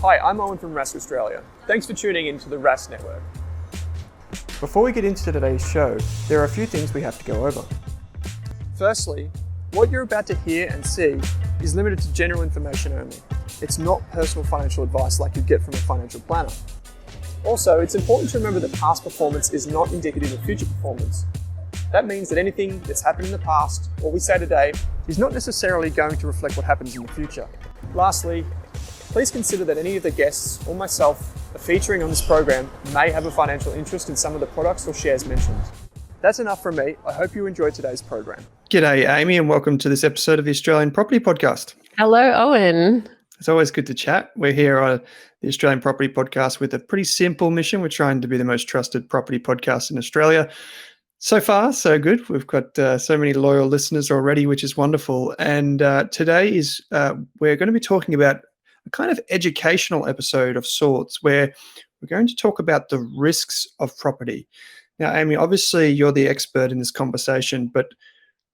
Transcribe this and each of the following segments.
Hi, I'm Owen from Rask Australia. Thanks for tuning in to the Rask Network. Before we get into today's show, there are a few things we have to go over. Firstly, what you're about to hear and see is limited to general information only. It's not personal financial advice like you'd get from a financial planner. Also, it's important to remember that past performance is not indicative of future performance. That means that anything that's happened in the past, or we say today, is not necessarily going to reflect what happens in the future. Lastly, please consider that any of the guests or myself are featuring on this program may have a financial interest in some of the products or shares mentioned. That's enough from me. I hope you enjoyed today's program. G'day, Amy, and welcome to this episode of the Australian Property Podcast. Hello, Owen. It's always good to chat. We're here on the Australian Property Podcast with a pretty simple mission. We're trying to be the most trusted property podcast in Australia. So far, so good. We've got so many loyal listeners already, which is wonderful. And today is we're going to be talking about a kind of educational episode of sorts where we're going to talk about the risks of property. Now, Amy, obviously you're the expert in this conversation, but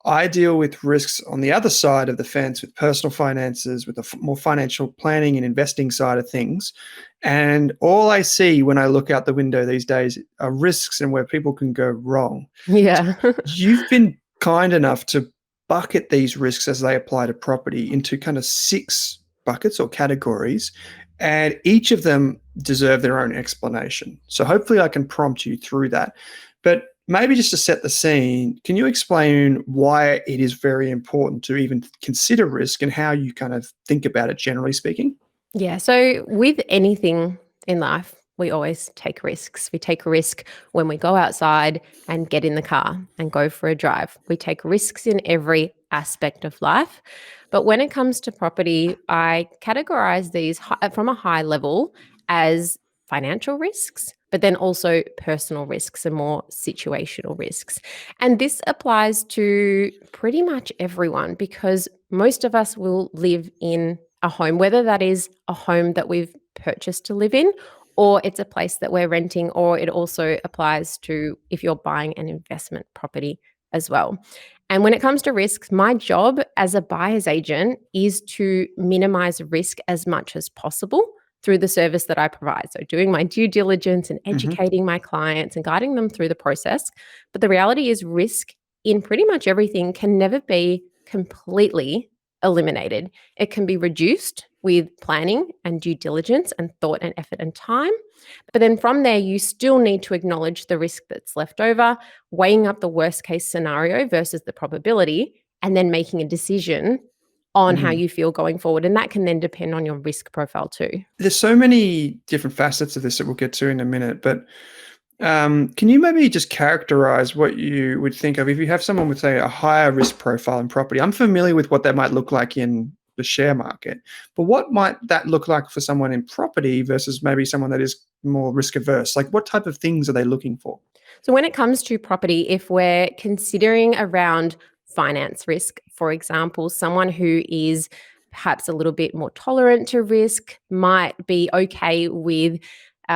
I deal with risks on the other side of the fence with personal finances, with the more financial planning and investing side of things. And all I see when I look out the window these days are risks and where people can go wrong. Yeah. You've been kind enough to bucket these risks as they apply to property into kind of 6 buckets or categories, and each of them deserve their own explanation. So hopefully I can prompt you through that. But maybe just to set the scene, can you explain why it is very important to even consider risk and how you kind of think about it, generally speaking? Yeah. So with anything in life, we always take risks. We take a risk when we go outside and get in the car and go for a drive. We take risks in every aspect of life. But when it comes to property, I categorize these from a high level as financial risks, but then also personal risks and more situational risks. And this applies to pretty much everyone because most of us will live in a home, whether that is a home that we've purchased to live in or it's a place that we're renting, or it also applies to if you're buying an investment property as well. And when it comes to risks, my job as a buyer's agent is to minimize risk as much as possible through the service that I provide. So doing my due diligence and educating my clients and guiding them through the process. But the reality is risk in pretty much everything can never be completely eliminated. It can be reduced with planning and due diligence and thought and effort and time. But then from there, you still need to acknowledge the risk that's left over, weighing up the worst case scenario versus the probability, and then making a decision on how you feel going forward. And that can then depend on your risk profile too. There's so many different facets of this that we'll get to in a minute, but can you maybe just characterize what you would think of if you have someone with, say, a higher risk profile in property? I'm familiar with what that might look like in the share market, but what might that look like for someone in property versus maybe someone that is more risk averse? Like what type of things are they looking for? So when it comes to property, if we're considering around finance risk, for example, someone who is perhaps a little bit more tolerant to risk might be okay with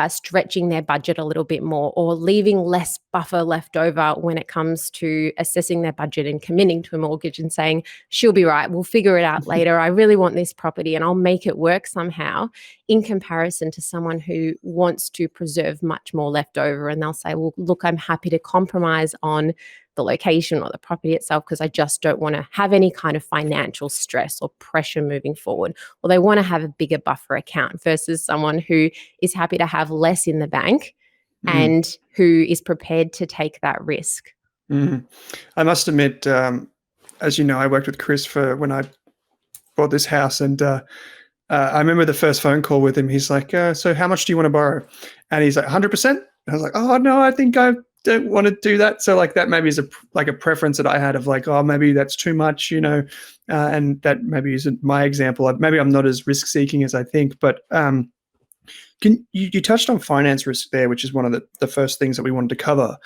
stretching their budget a little bit more or leaving less buffer left over when it comes to assessing their budget and committing to a mortgage and saying, she'll be right, we'll figure it out later. I really want this property and I'll make it work somehow, in comparison to someone who wants to preserve much more left over. And they'll say, well, look, I'm happy to compromise on the location or the property itself because I just don't want to have any kind of financial stress or pressure moving forward. Or they want to have a bigger buffer account versus someone who is happy to have less in the bank and who is prepared to take that risk. I must admit, as you know, I worked with Chris when I bought this house, and I remember the first phone call with him. He's like, so how much do you want to borrow? And he's like, 100%. I was like, oh, no, I think I don't want to do that. So like that maybe is a preference that I had of like, oh, maybe that's too much, and that maybe isn't my example. Maybe I'm not as risk seeking as I think, but you touched on finance risk there, which is one of the first things that we wanted to cover.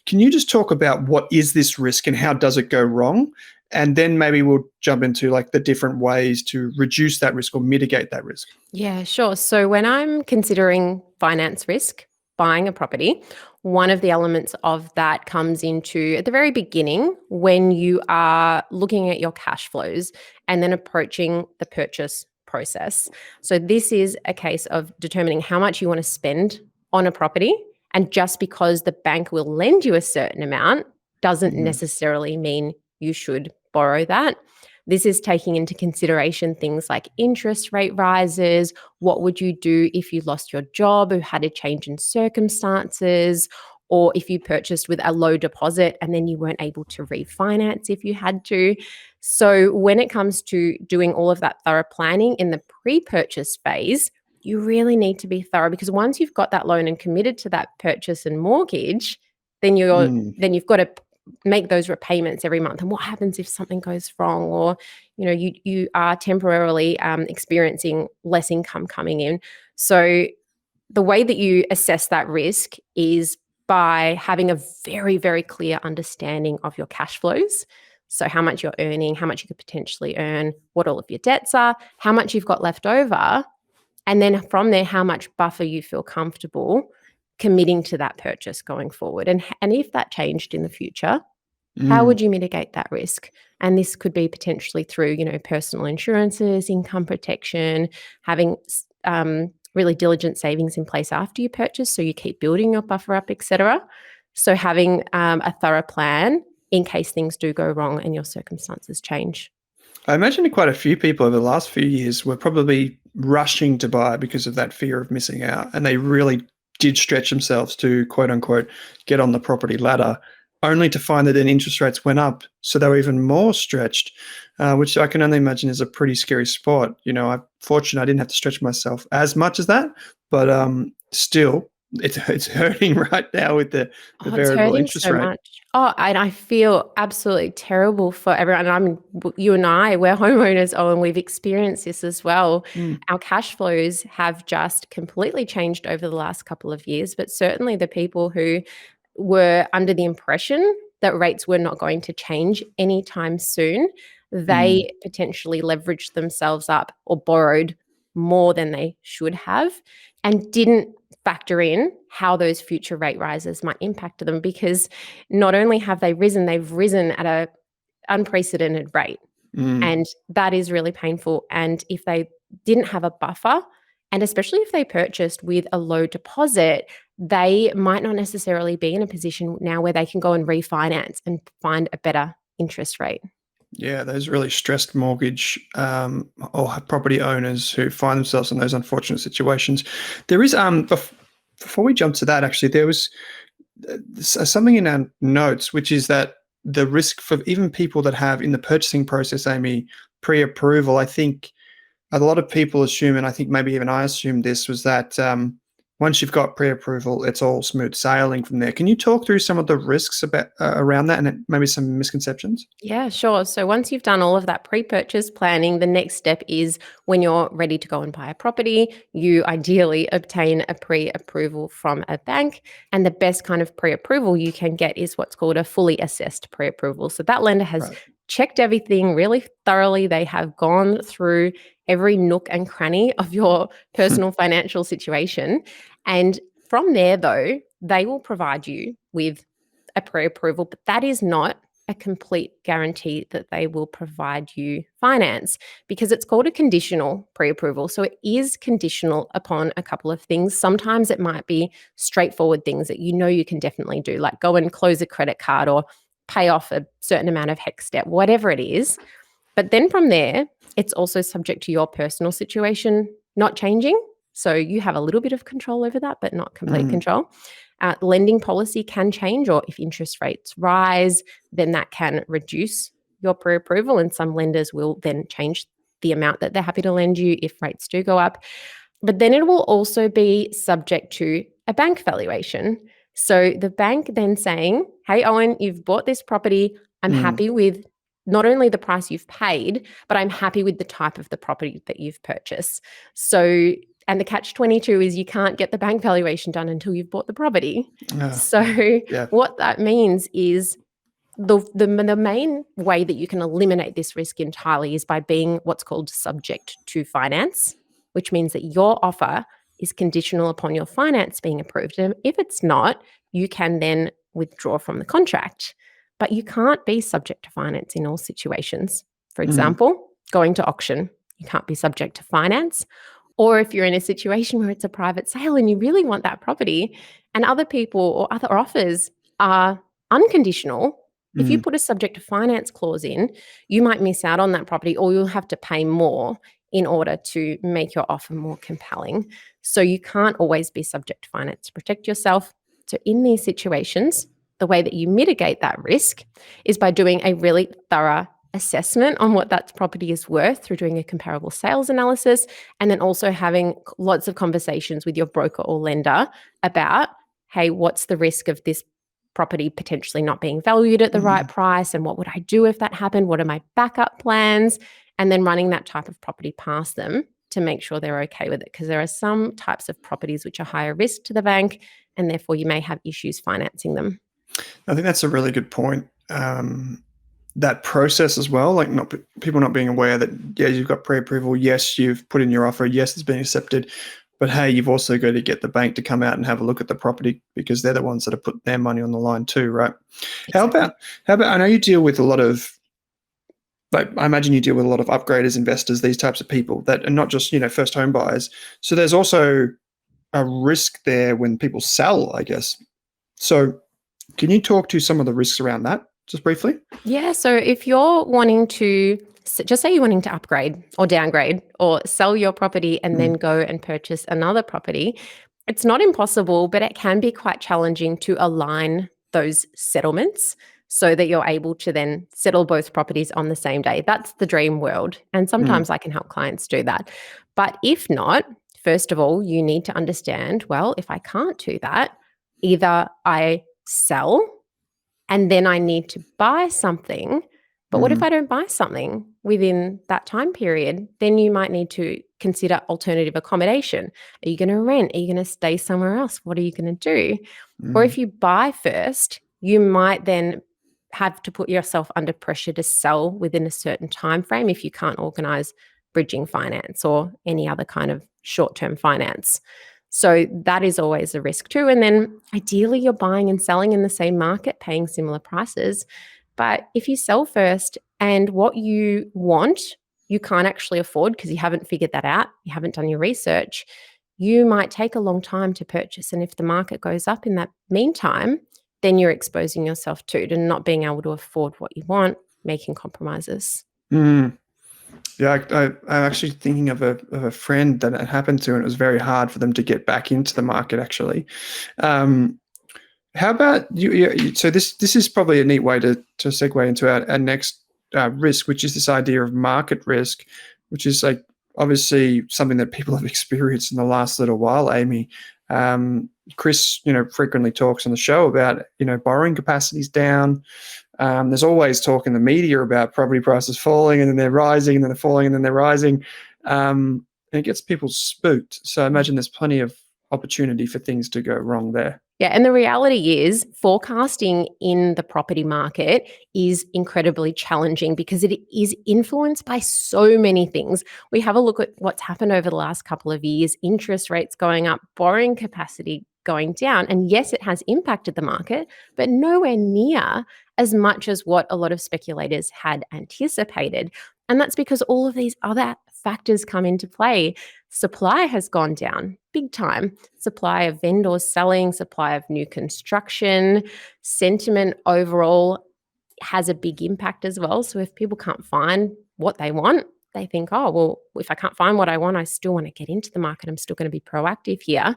Can you just talk about what is this risk and how does it go wrong? And then maybe we'll jump into like the different ways to reduce that risk or mitigate that risk. Yeah, sure. So when I'm considering finance risk, buying a property, one of the elements of that comes into at the very beginning when you are looking at your cash flows and then approaching the purchase process. So this is a case of determining how much you want to spend on a property. And just because the bank will lend you a certain amount doesn't necessarily mean you should borrow that. This is taking into consideration things like interest rate rises. What would you do if you lost your job or had a change in circumstances? Or if you purchased with a low deposit and then you weren't able to refinance if you had to. So when it comes to doing all of that thorough planning in the pre-purchase phase, you really need to be thorough, because once you've got that loan and committed to that purchase and mortgage, then you've got to make those repayments every month. And what happens if something goes wrong, or you are temporarily experiencing less income coming in? So the way that you assess that risk is by having a very, very clear understanding of your cash flows. So how much you're earning, how much you could potentially earn, what all of your debts are, how much you've got left over, and then from there, how much buffer you feel comfortable committing to that purchase going forward. And if that changed in the future, how would you mitigate that risk? And this could be potentially through, personal insurances, income protection, having really diligent savings in place after you purchase, so you keep building your buffer up, etc. So having a thorough plan in case things do go wrong and your circumstances change. I imagine quite a few people over the last few years were probably rushing to buy because of that fear of missing out. And they really did stretch themselves to, quote unquote, get on the property ladder, only to find that then interest rates went up. So they were even more stretched, which I can only imagine is a pretty scary spot. I'm fortunate I didn't have to stretch myself as much as that, but still, it's hurting right now with the variable interest so rate. Much. Oh, and I feel absolutely terrible for everyone. And you and I, we're homeowners, and we've experienced this as well. Our cash flows have just completely changed over the last couple of years, but certainly the people who were under the impression that rates were not going to change anytime soon, they potentially leveraged themselves up or borrowed more than they should have and didn't factor in how those future rate rises might impact them, because not only have they risen, they've risen at an unprecedented rate. And that is really painful. And if they didn't have a buffer, and especially if they purchased with a low deposit, they might not necessarily be in a position now where they can go and refinance and find a better interest rate. Yeah, those really stressed mortgage or property owners who find themselves in those unfortunate situations. There is, before we jump to that, actually, there was something in our notes, which is that the risk for even people that have in the purchasing process, Amy, pre-approval, I think a lot of people assume, and I think maybe even I assumed this, was that once you've got pre-approval, it's all smooth sailing from there. Can you talk through some of the risks about around that and maybe some misconceptions? Yeah, sure. So once you've done all of that pre-purchase planning, the next step is when you're ready to go and buy a property, you ideally obtain a pre-approval from a bank. And the best kind of pre-approval you can get is what's called a fully assessed pre-approval. So that lender has checked everything really thoroughly. They have gone through every nook and cranny of your personal financial situation. And from there, though, they will provide you with a pre-approval, but that is not a complete guarantee that they will provide you finance, because it's called a conditional pre-approval. So it is conditional upon a couple of things. Sometimes it might be straightforward things that you can definitely do, like go and close a credit card or pay off a certain amount of HECS debt, whatever it is. But then from there, it's also subject to your personal situation not changing. So you have a little bit of control over that, but not complete control. Lending policy can change, or if interest rates rise, then that can reduce your pre-approval, and some lenders will then change the amount that they're happy to lend you if rates do go up. But then it will also be subject to a bank valuation. So the bank then saying, hey, Owen, you've bought this property. I'm happy with not only the price you've paid, but I'm happy with the type of the property that you've purchased. So, and the catch-22 is you can't get the bank valuation done until you've bought the property. What that means is the main way that you can eliminate this risk entirely is by being what's called subject to finance, which means that your offer is conditional upon your finance being approved. And if it's not, you can then withdraw from the contract. But you can't be subject to finance in all situations. For example, going to auction. you can't be subject to finance. Or if you're in a situation where it's a private sale and you really want that property and other people or other offers are unconditional, if you put a subject to finance clause in, you might miss out on that property or you'll have to pay more in order to make your offer more compelling. So you can't always be subject to finance to protect yourself. So in these situations, the way that you mitigate that risk is by doing a really thorough assessment on what that property is worth through doing a comparable sales analysis, and then also having lots of conversations with your broker or lender about, hey, what's the risk of this property potentially not being valued at the right price, and what would I do if that happened? What are my backup plans? And then running that type of property past them to make sure they're okay with it, because there are some types of properties which are higher risk to the bank, and therefore you may have issues financing them. I think that's a really good point. That process as well, like people not being aware that, yeah, you've got pre-approval, yes, you've put in your offer, yes, it's been accepted, but hey, you've also got to get the bank to come out and have a look at the property because they're the ones that have put their money on the line too, right? Exactly. How about, I know you deal with a lot of, like, I imagine you deal with a lot of upgraders, investors, these types of people that are not just, first home buyers. So there's also a risk there when people sell, I guess. So can you talk to some of the risks around that just briefly? Yeah. So if you're wanting to, just say you're wanting to upgrade or downgrade or sell your property and then go and purchase another property, it's not impossible, but it can be quite challenging to align those settlements so that you're able to then settle both properties on the same day. That's the dream world. And sometimes I can help clients do that. But if not, first of all, you need to understand, well, if I can't do that, either I sell and then I need to buy something. But what if I don't buy something within that time period? Then you might need to consider alternative accommodation. Are you going to rent? Are you going to stay somewhere else? What are you going to do? Or if you buy first, you might then have to put yourself under pressure to sell within a certain time frame if you can't organize bridging finance or any other kind of short-term finance. So that is always a risk too. And then ideally you're buying and selling in the same market, paying similar prices. But if you sell first and what you want, you can't actually afford because you haven't figured that out, you haven't done your research, you might take a long time to purchase. And if the market goes up in that meantime, then you're exposing yourself to not being able to afford what you want, making compromises. Yeah, I'm actually thinking of a friend that it happened to, and it was very hard for them to get back into the market, actually. How about you? So this is probably a neat way to segue into our next risk, which is this idea of market risk, which is like obviously something that people have experienced in the last little while, Amy. Chris, frequently talks on the show about, borrowing capacity's down. There's always talk in the media about property prices falling and then they're rising and then they're falling and then they're rising. And it gets people spooked. So I imagine there's plenty of opportunity for things to go wrong there. Yeah, and the reality is forecasting in the property market is incredibly challenging because it is influenced by so many things. We have a look at what's happened over the last couple of years, interest rates going up, borrowing capacity going down. And yes, it has impacted the market, but nowhere near as much as what a lot of speculators had anticipated. And that's because all of these other factors come into play. Supply has gone down big time. Supply of vendors selling, supply of new construction, sentiment overall has a big impact as well. So if people can't find what they want, they think, oh, well, if I can't find what I want, I still want to get into the market. I'm still going to be proactive here.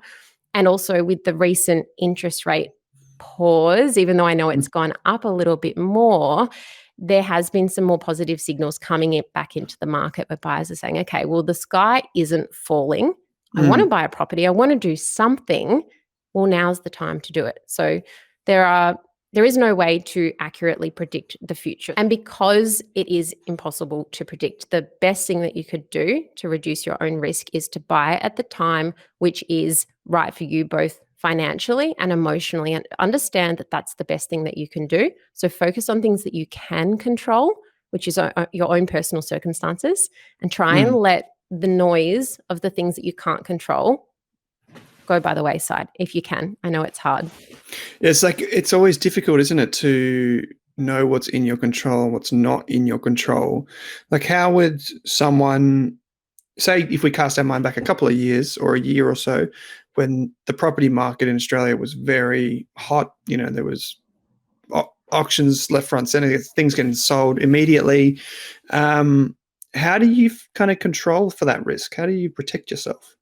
And also with the recent interest rate pause, even though I know it's gone up a little bit more, there has been some more positive signals coming back into the market where buyers are saying, okay, well, the sky isn't falling. I want to buy a property. I want to do something. Well, now's the time to do it. So there is no way to accurately predict the future. And because it is impossible to predict, the best thing that you could do to reduce your own risk is to buy at the time which is right for you, both financially and emotionally, and understand that that's the best thing that you can do. So focus on things that you can control, which is your own personal circumstances, and try and let the noise of the things that you can't control go by the wayside if you can. I know it's hard. It's like, it's always difficult, isn't it, to know what's in your control and what's not in your control. Like, how would someone say if we cast our mind back a couple of years or a year or so, when the property market in Australia was very hot, there was auctions left, right, center, things getting sold immediately. How do you kind of control for that risk? How do you protect yourself?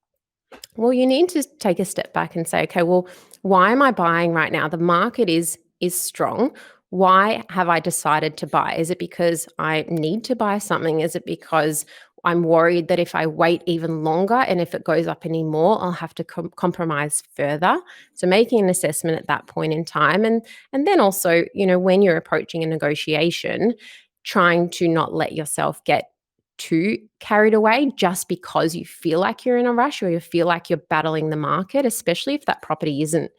Well, you need to take a step back and say, okay, well, why am I buying right now? The market is strong. Why have I decided to buy? Is it because I need to buy something? Is it because I'm worried that if I wait even longer and if it goes up anymore, I'll have to compromise further? So making an assessment at that point in time, and then also, when you're approaching a negotiation, trying to not let yourself get too carried away just because you feel like you're in a rush or you feel like you're battling the market, especially if that property isn't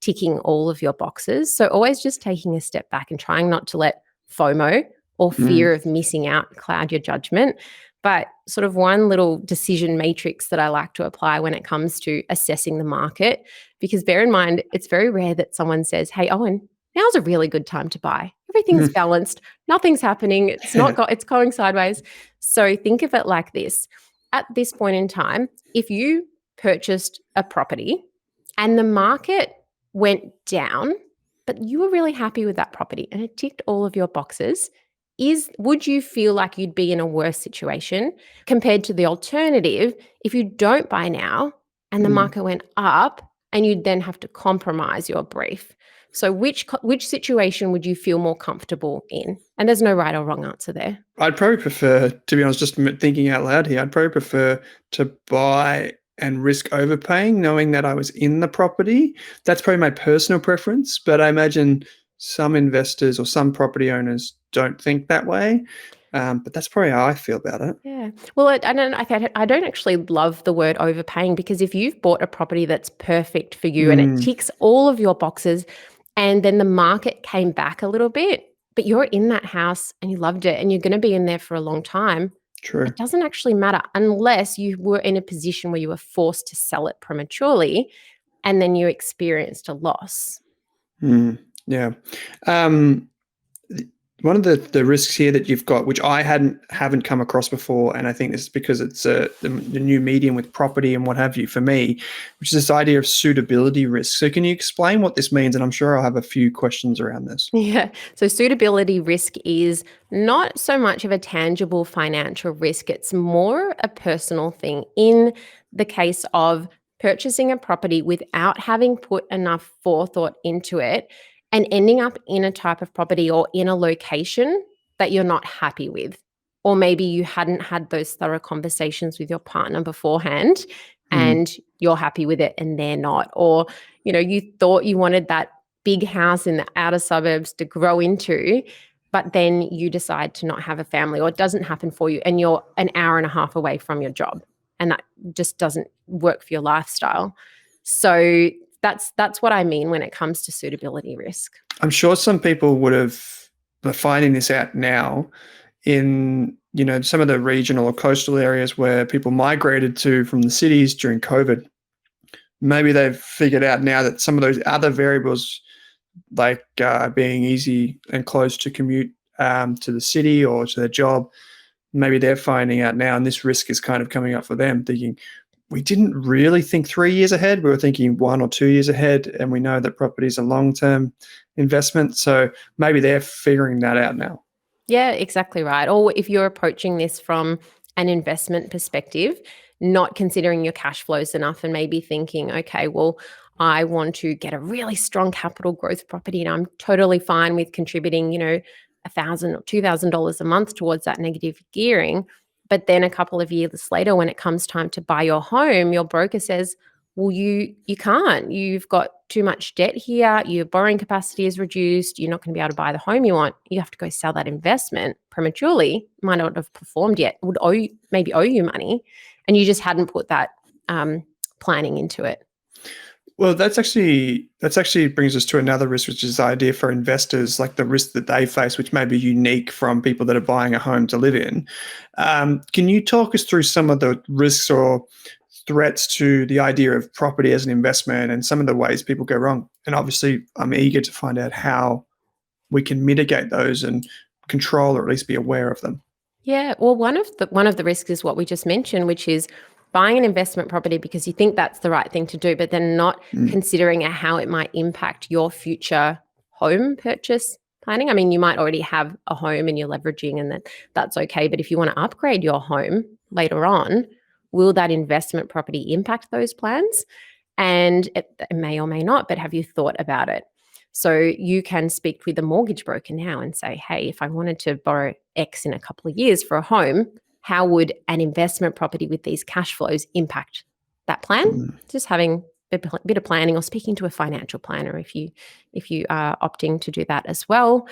ticking all of your boxes. So always just taking a step back and trying not to let FOMO or fear of missing out cloud your judgment. But sort of one little decision matrix that I like to apply when it comes to assessing the market, because bear in mind, it's very rare that someone says, hey, Owen, now's a really good time to buy. Everything's balanced. Nothing's happening. It's going sideways. So think of it like this. At this point in time, if you purchased a property and the market went down, but you were really happy with that property and it ticked all of your boxes, would you feel like you'd be in a worse situation compared to the alternative if you don't buy now and the market went up and you'd then have to compromise your brief? So which situation would you feel more comfortable in? And there's no right or wrong answer there. I'd probably prefer, to be honest, just thinking out loud here, I'd probably prefer to buy and risk overpaying, knowing that I was in the property. That's probably my personal preference, but I imagine some investors or some property owners don't think that way. But that's probably how I feel about it. Yeah. Well, I don't actually love the word overpaying, because if you've bought a property that's perfect for you and it ticks all of your boxes, and then the market came back a little bit, but you're in that house and you loved it and you're going to be in there for a long time. True. It doesn't actually matter unless you were in a position where you were forced to sell it prematurely and then you experienced a loss. Yeah. One of the risks here that you've got, which I haven't come across before, and I think this is because it's the new medium with property and what have you for me, which is this idea of suitability risk. So can you explain what this means? And I'm sure I'll have a few questions around this. Yeah. So suitability risk is not so much of a tangible financial risk. It's more a personal thing. In the case of purchasing a property without having put enough forethought into it, and ending up in a type of property or in a location that you're not happy with. Or maybe you hadn't had those thorough conversations with your partner beforehand and you're happy with it and they're not. Or, you thought you wanted that big house in the outer suburbs to grow into, but then you decide to not have a family, or it doesn't happen for you and you're an hour and a half away from your job and that just doesn't work for your lifestyle. So that's what I mean when it comes to suitability risk. I'm sure some people are finding this out now in, some of the regional or coastal areas where people migrated to from the cities during COVID. Maybe they've figured out now that some of those other variables, like being easy and close to commute to the city or to their job, maybe they're finding out now, and this risk is kind of coming up for them, thinking, we didn't really think 3 years ahead. We were thinking 1 or 2 years ahead, and we know that property is a long-term investment. So maybe they're figuring that out now. Yeah, exactly right. Or if you're approaching this from an investment perspective, not considering your cash flows enough and maybe thinking, okay, well, I want to get a really strong capital growth property and I'm totally fine with contributing, $1,000 or $2,000 a month towards that negative gearing. But then a couple of years later, when it comes time to buy your home, your broker says, well, you can't. You've got too much debt here. Your borrowing capacity is reduced. You're not going to be able to buy the home you want. You have to go sell that investment prematurely. Might not have performed yet. Would maybe owe you money, and you just hadn't put that planning into it. Well, that's actually brings us to another risk, which is the idea for investors, like the risk that they face, which may be unique from people that are buying a home to live in. Can you talk us through some of the risks or threats to the idea of property as an investment and some of the ways people go wrong? And obviously, I'm eager to find out how we can mitigate those and control or at least be aware of them. Yeah, well, one of the risks is what we just mentioned, which is buying an investment property because you think that's the right thing to do, but then not considering how it might impact your future home purchase planning. I mean, you might already have a home and you're leveraging, and that's okay. But if you want to upgrade your home later on, will that investment property impact those plans? And it may or may not, but have you thought about it? So you can speak with a mortgage broker now and say, hey, if I wanted to borrow X in a couple of years for a home, how would an investment property with these cash flows impact that plan? Just having a bit of planning, or speaking to a financial planner if you are opting to do that as well.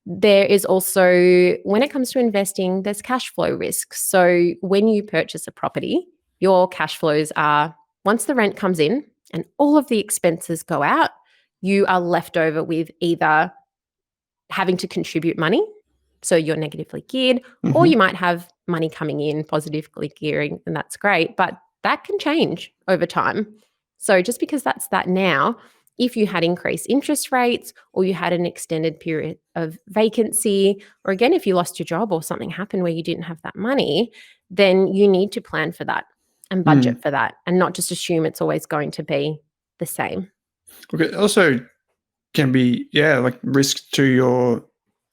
There is also, when it comes to investing, there's cash flow risk. So when you purchase a property, your cash flows are, once the rent comes in and all of the expenses go out, you are left over with either having to contribute money, so you're negatively geared, or you might have money coming in, positively gearing, and that's great, but that can change over time. So just because that's that now, if you had increased interest rates, or you had an extended period of vacancy, or again, if you lost your job or something happened where you didn't have that money, then you need to plan for that and budget for that, and not just assume it's always going to be the same. Okay. Also can be, like risk to your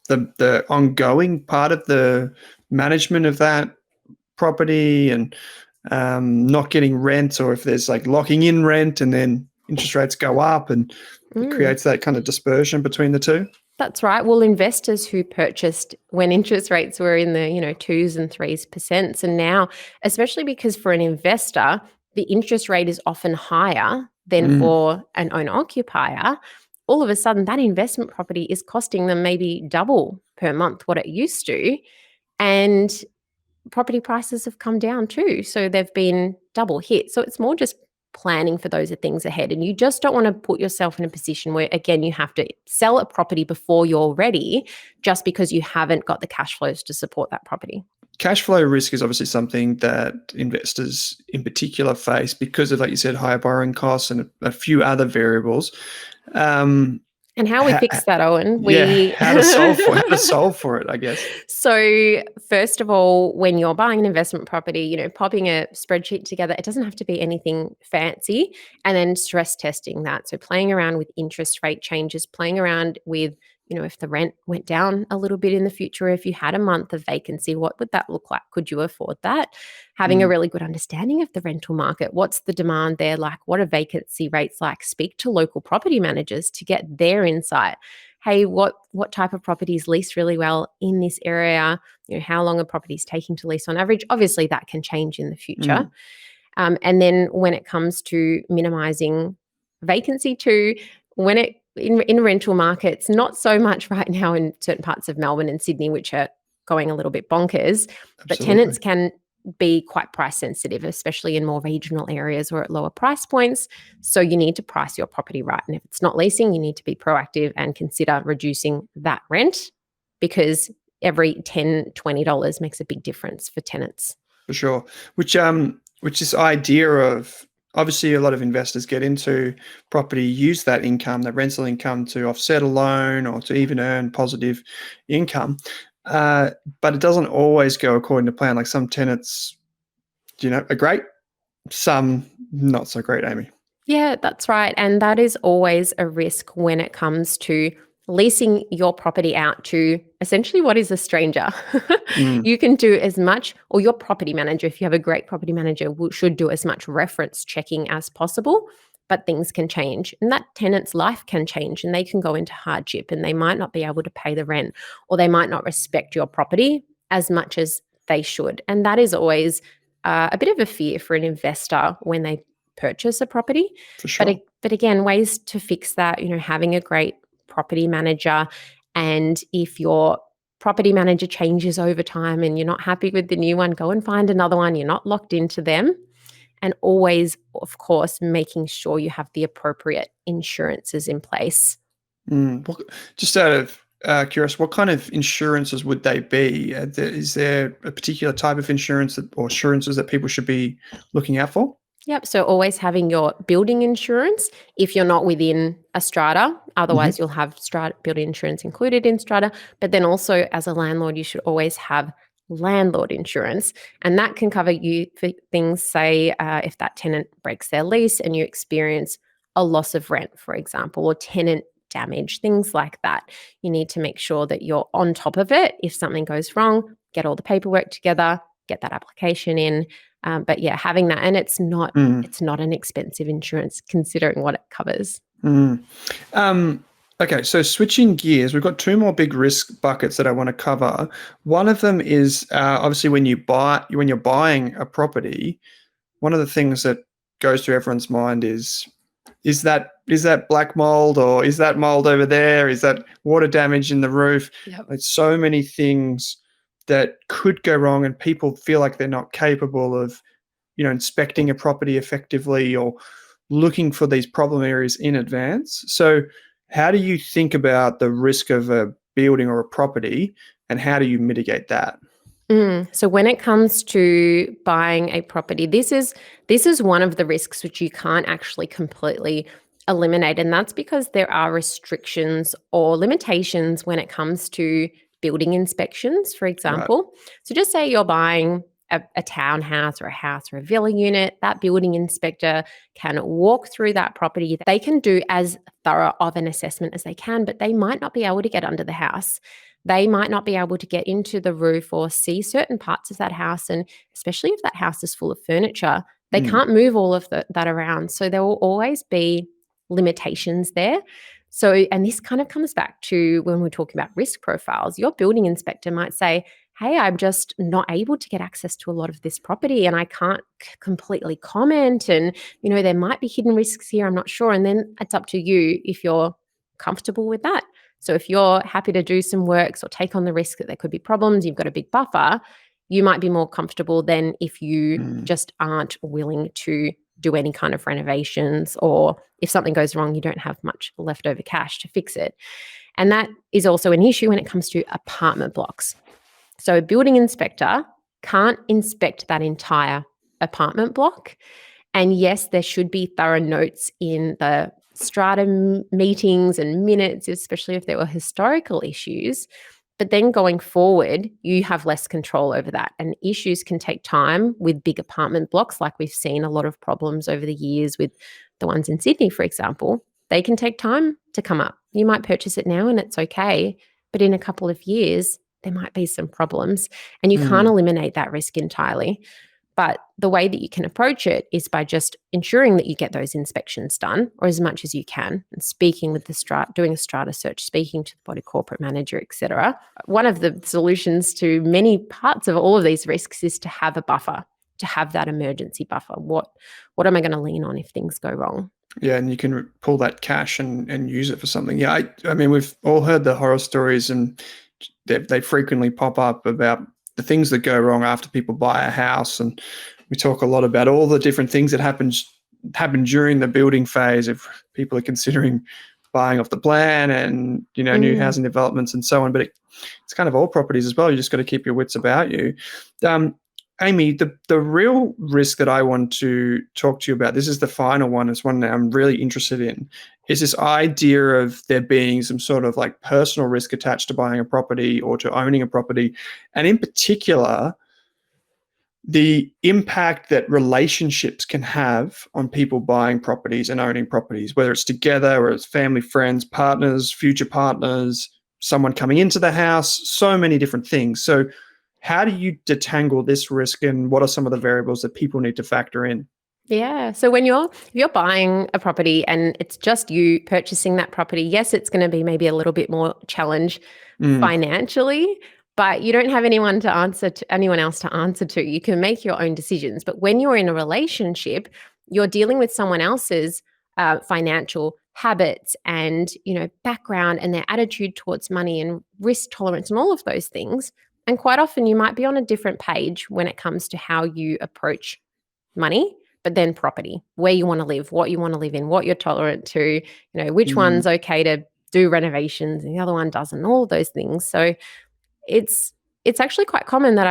the ongoing part of the management of that property, and not getting rent, or if there's like locking in rent and then interest rates go up, and it creates that kind of dispersion between the two. That's right. Well, investors who purchased when interest rates were in the 2s and 3%, and now, especially because for an investor, the interest rate is often higher than for an owner-occupier, all of a sudden that investment property is costing them maybe double per month what it used to. And property prices have come down too. So they've been double hit. So it's more just planning for those things ahead. And you just don't want to put yourself in a position where, again, you have to sell a property before you're ready just because you haven't got the cash flows to support that property. Cash flow risk is obviously something that investors in particular face because of, like you said, higher borrowing costs and a few other variables. And how we fix that, Owen? How to solve for it, I guess. So first of all, when you're buying an investment property, popping a spreadsheet together, it doesn't have to be anything fancy, and then stress testing that. So playing around with interest rate changes, playing around with, if the rent went down a little bit in the future, if you had a month of vacancy, what would that look like? Could you afford that? Having a really good understanding of the rental market. What's the demand there like? What are vacancy rates like? Speak to local property managers to get their insight. Hey, what type of properties lease really well in this area? How long are properties taking to lease on average? Obviously, that can change in the future. And then when it comes to minimizing vacancy too, in rental markets, not so much right now in certain parts of Melbourne and Sydney, which are going a little bit bonkers, but tenants can be quite price sensitive, especially in more regional areas or at lower price points. So you need to price your property right. And if it's not leasing, you need to be proactive and consider reducing that rent, because every $10, $20 makes a big difference for tenants. For sure. Which this idea of, obviously a lot of investors get into property, use that income, that rental income, to offset a loan or to even earn positive income. But it doesn't always go according to plan. Like some tenants, are great, some not so great, Amy. Yeah, that's right. And that is always a risk when it comes to leasing your property out to essentially what is a stranger. You can do as much, or your property manager, if you have a great property manager, should do as much reference checking as possible, but things can change. And that tenant's life can change, and they can go into hardship, and they might not be able to pay the rent, or they might not respect your property as much as they should. And that is always a bit of a fear for an investor when they purchase a property. For sure. But again, ways to fix that, having a great property manager. And if your property manager changes over time and you're not happy with the new one, go and find another one. You're not locked into them. And always, of course, making sure you have the appropriate insurances in place. Well, just out of curious, what kind of insurances would they be? Is there a particular type of insurance or assurances that people should be looking out for? Yep. So always having your building insurance if you're not within a strata. Otherwise, you'll have building insurance included in strata. But then also as a landlord, you should always have landlord insurance, and that can cover you for things, say, if that tenant breaks their lease and you experience a loss of rent, for example, or tenant damage, things like that. You need to make sure that you're on top of it. If something goes wrong, get all the paperwork together, get that application in. But yeah, having that, and it's not an expensive insurance considering what it covers. Okay, so switching gears, we've got two more big risk buckets that I want to cover. One of them is obviously when you're buying a property, one of the things that goes through everyone's mind is that black mold, or is that mold over there? Is that water damage in the roof? Yep. There's so many things that could go wrong, and people feel like they're not capable of, inspecting a property effectively or looking for these problem areas in advance. So how do you think about the risk of a building or a property, and how do you mitigate that? So when it comes to buying a property, this is one of the risks which you can't actually completely eliminate, and that's because there are restrictions or limitations when it comes to building inspections, for example. Right. So just say you're buying a townhouse or a house or a villa unit, that building inspector can walk through that property. They can do as thorough of an assessment as they can, but they might not be able to get under the house. They might not be able to get into the roof or see certain parts of that house. And especially if that house is full of furniture, they can't move all of that around. So there will always be limitations there. So, and this kind of comes back to when we're talking about risk profiles. Your building inspector might say, hey, I'm just not able to get access to a lot of this property and I can't completely comment. And, there might be hidden risks here. I'm not sure. And then it's up to you if you're comfortable with that. So if you're happy to do some works or take on the risk that there could be problems, you've got a big buffer, you might be more comfortable than if you just aren't willing to do any kind of renovations, or if something goes wrong, you don't have much leftover cash to fix it. And that is also an issue when it comes to apartment blocks. So a building inspector can't inspect that entire apartment block. And yes, there should be thorough notes in the strata meetings and minutes, especially if there were historical issues. But then going forward, you have less control over that. And issues can take time with big apartment blocks, like we've seen a lot of problems over the years with the ones in Sydney, for example. They can take time to come up. You might purchase it now and it's okay, but in a couple of years, there might be some problems, and you can't eliminate that risk entirely. But the way that you can approach it is by just ensuring that you get those inspections done, or as much as you can, and speaking with the doing a strata search, speaking to the body corporate manager, etc. One of the solutions to many parts of all of these risks is to have a buffer, to have that emergency buffer. What am I going to lean on if things go wrong? Yeah, and you can pull that cash and use it for something. Yeah, I mean, we've all heard the horror stories, and they frequently pop up about the things that go wrong after people buy a house. And we talk a lot about all the different things that happen during the building phase if people are considering buying off the plan and, new housing developments and so on. But it's kind of all properties as well. You just got to keep your wits about you. Amy, the real risk that I want to talk to you about, this is the final one, is one that I'm really interested in, is this idea of there being some sort of like personal risk attached to buying a property or to owning a property. And in particular, the impact that relationships can have on people buying properties and owning properties, whether it's together or it's family, friends, partners, future partners, someone coming into the house, so many different things. So how do you detangle this risk, and what are some of the variables that people need to factor in? Yeah. So if you're buying a property and it's just you purchasing that property, yes, it's going to be maybe a little bit more challenge financially, but you don't have anyone else to answer to. You can make your own decisions. But when you're in a relationship, you're dealing with someone else's financial habits and, background and their attitude towards money and risk tolerance and all of those things. And quite often you might be on a different page when it comes to how you approach money, but then property, where you want to live, what you want to live in, what you're tolerant to, which one's okay to do renovations and the other one doesn't, all of those things. So it's actually quite common that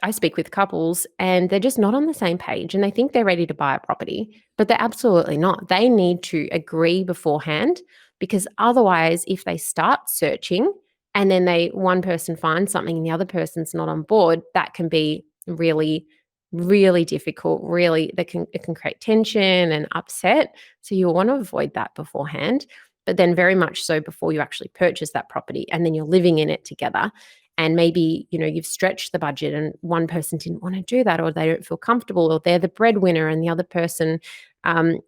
I speak with couples and they're just not on the same page and they think they're ready to buy a property, but they're absolutely not. They need to agree beforehand, because otherwise if they start searching and then one person finds something and the other person's not on board, that can be really, really difficult. Really, it can create tension and upset. So you want to avoid that beforehand, but then very much so before you actually purchase that property, and then you're living in it together. And maybe, you've stretched the budget and one person didn't want to do that, or they don't feel comfortable, or they're the breadwinner and the other person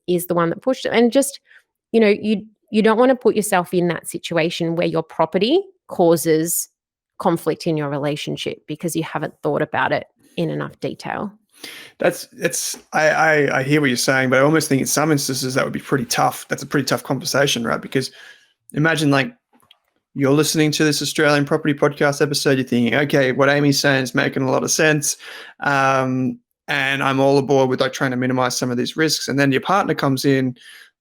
is the one that pushed it. And just, you don't want to put yourself in that situation where your property causes conflict in your relationship because you haven't thought about it in enough detail. I hear what you're saying, but I almost think in some instances that would be pretty tough. That's a pretty tough conversation, right? Because imagine like you're listening to this Australian property podcast episode, you're thinking, okay, what Amy's saying is making a lot of sense. And I'm all aboard with like trying to minimize some of these risks. And then your partner comes in,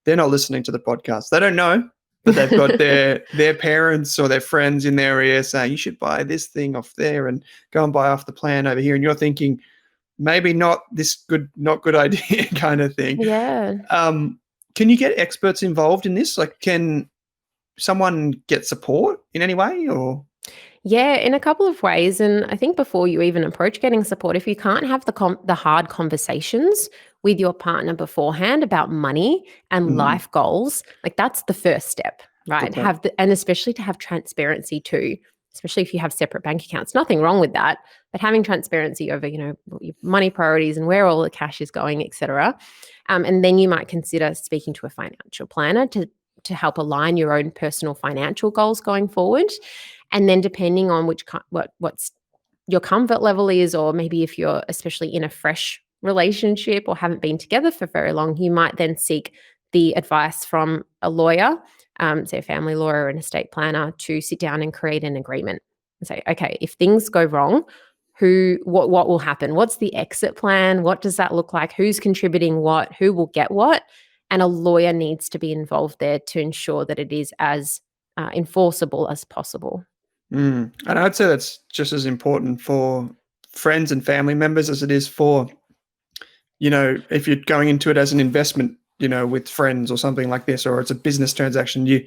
they're not listening to the podcast. They don't know, but they've got their parents or their friends in their ear saying, you should buy this thing off there and go and buy off the plan over here. And you're thinking, maybe not good idea kind of thing. Yeah. Can you get experts involved in this? Like, can someone get support in any way, or? Yeah, in a couple of ways. And I think before you even approach getting support, if you can't have the hard conversations with your partner beforehand about money and life goals, like that's the first step, right? And especially to have transparency too, especially if you have separate bank accounts. Nothing wrong with that, but having transparency over, your money priorities and where all the cash is going, et cetera. And then you might consider speaking to a financial planner to help align your own personal financial goals going forward. And then depending on what's your comfort level is, or maybe if you're especially in a fresh relationship or haven't been together for very long, you might then seek the advice from a lawyer, say a family lawyer or an estate planner, to sit down and create an agreement and say, okay, if things go wrong, what will happen? What's the exit plan? What does that look like? Who's contributing what? Who will get what? And a lawyer needs to be involved there to ensure that it is as enforceable as possible. And I'd say that's just as important for friends and family members as it is for, if you're going into it as an investment, with friends or something like this, or it's a business transaction, you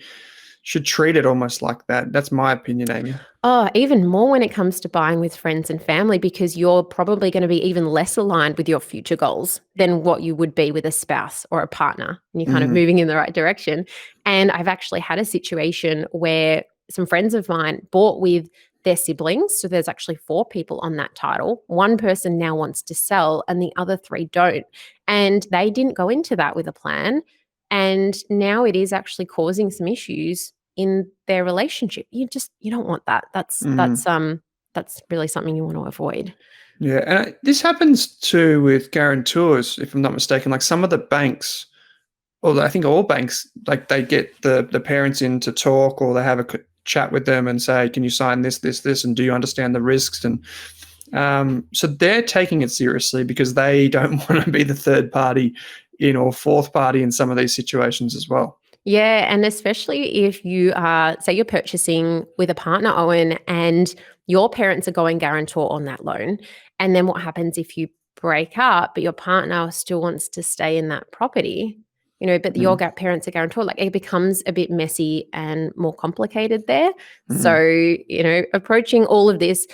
should treat it almost like that. That's my opinion, Amy. Oh, even more when it comes to buying with friends and family, because you're probably going to be even less aligned with your future goals than what you would be with a spouse or a partner. And you're kind of moving in the right direction. And I've actually had a situation where some friends of mine bought with their siblings. So there's actually 4 people on that title. One person now wants to sell and the other 3 don't. And they didn't go into that with a plan. And now it is actually causing some issues in their relationship. You don't want that. That's really something you want to avoid. Yeah, and this happens too with guarantors, if I'm not mistaken. Like some of the banks, or I think all banks, like they get the parents in to talk, or they have a chat with them and say, can you sign this, and do you understand the risks? And so they're taking it seriously because they don't want to be the third party or fourth party in some of these situations as well. Yeah, and especially if you are, say you're purchasing with a partner, Owen, and your parents are going guarantor on that loan. And then what happens if you break up, but your partner still wants to stay in that property, but your parents are guarantor? Like it becomes a bit messy and more complicated there. So, approaching all of this,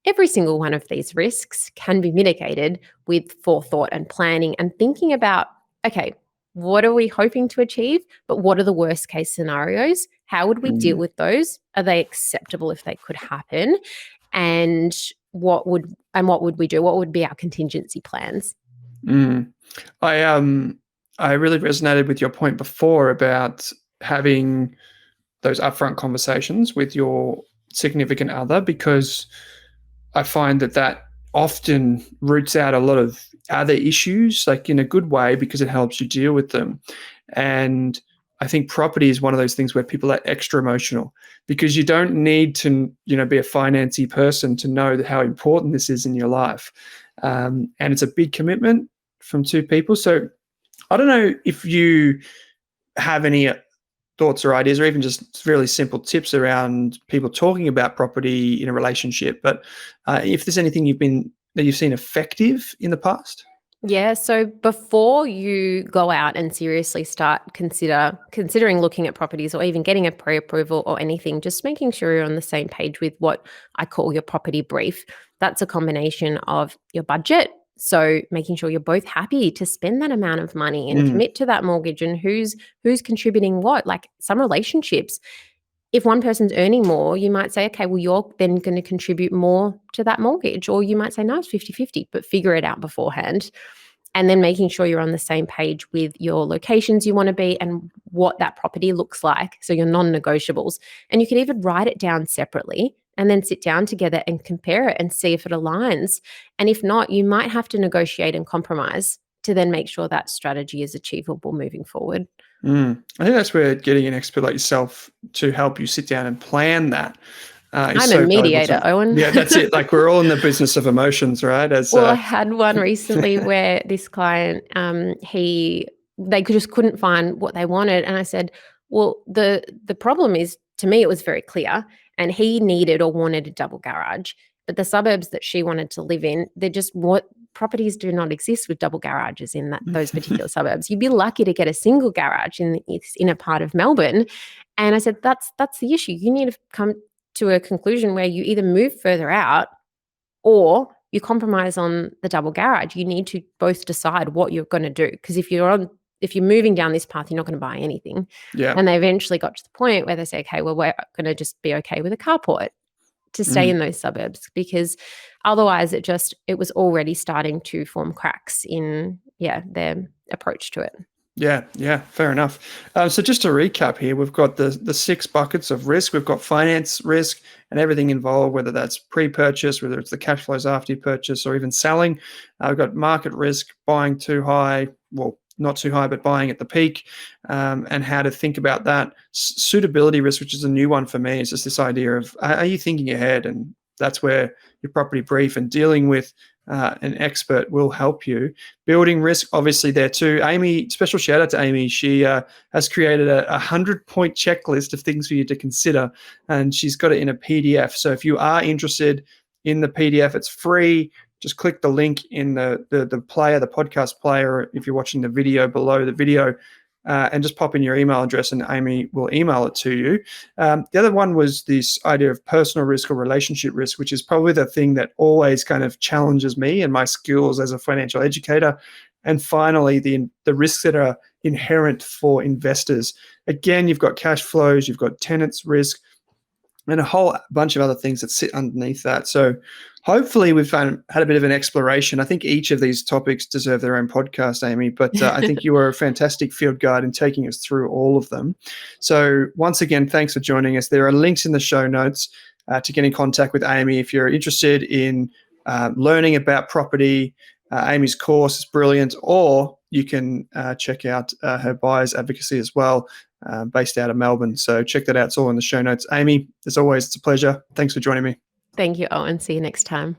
every single one of these risks can be mitigated with forethought and planning and thinking about, okay, what are we hoping to achieve? But what are the worst case scenarios? How would we deal with those? Are they acceptable if they could happen? And what would we do? What would be our contingency plans? I really resonated with your point before about having those upfront conversations with your significant other, because I find that often roots out a lot of other issues, like in a good way, because it helps you deal with them. And I think property is one of those things where people are extra emotional, because you don't need to, be a financy person to know how important this is in your life. And it's a big commitment from 2 people. So I don't know if you have any thoughts or ideas, or even just really simple tips around people talking about property in a relationship. But if there's anything you've seen effective in the past. Yeah, so before you go out and seriously start considering looking at properties or even getting a pre-approval or anything, just making sure you're on the same page with what I call your property brief. That's a combination of your budget, so making sure you're both happy to spend that amount of money and commit to that mortgage, and who's contributing what. Like some relationships, if one person's earning more, you might say, okay, well, you're then going to contribute more to that mortgage. Or you might say, no, it's 50-50, but figure it out beforehand. And then making sure you're on the same page with your locations you want to be and what that property looks like. So your non-negotiables. And you can even write it down separately and then sit down together and compare it and see if it aligns. And if not, you might have to negotiate and compromise to then make sure that strategy is achievable moving forward. I think that's where getting an expert like yourself to help you sit down and plan that. I'm a mediator, Owen. Yeah, that's it. Like we're all in the business of emotions, right? I had one recently where this client, they just couldn't find what they wanted, and I said, well, the problem is, to me, it was very clear, and he needed or wanted a double garage, but the suburbs that she wanted to live in, properties do not exist with double garages in those particular suburbs. You'd be lucky to get a single garage in a part of Melbourne. And I said, that's the issue. You need to come to a conclusion where you either move further out or you compromise on the double garage. You need to both decide what you're going to do, because if you're moving down this path, you're not going to buy anything. Yeah. And they eventually got to the point where they say, okay, well, we're going to just be okay with a carport to stay in those suburbs, because otherwise it was already starting to form cracks in their approach to it. Yeah, fair enough. So just to recap here, we've got the 6 buckets of risk. We've got finance risk and everything involved, whether that's pre-purchase, whether it's the cash flows after you purchase, or even selling. We've got market risk, buying too high, well, not too high, but buying at the peak, and how to think about that. Suitability risk, which is a new one for me, is just this idea of, are you thinking ahead? And that's where your property brief and dealing with an expert will help you. Building risk, obviously, there too. Amy, special shout out to Amy. She has created a 100-point checklist of things for you to consider, and she's got it in a PDF. So if you are interested in the PDF, it's free. Just click the link in the podcast player, if you're watching the video, below the video, and just pop in your email address and Amy will email it to you. The other one was this idea of personal risk or relationship risk, which is probably the thing that always kind of challenges me and my skills as a financial educator. And finally, the risks that are inherent for investors. Again, you've got cash flows, you've got tenants risk, and a whole bunch of other things that sit underneath that. So hopefully we've had a bit of an exploration. I think each of these topics deserve their own podcast, Amy, but I think you were a fantastic field guide in taking us through all of them. So once again, thanks for joining us. There are links in the show notes to get in contact with Amy if you're interested in learning about property. Amy's course is brilliant, or you can check out her buyer's advocacy as well, based out of Melbourne. So check that out. It's all in the show notes. Amy, as always, it's a pleasure. Thanks for joining me. Thank you, Owen. See you next time.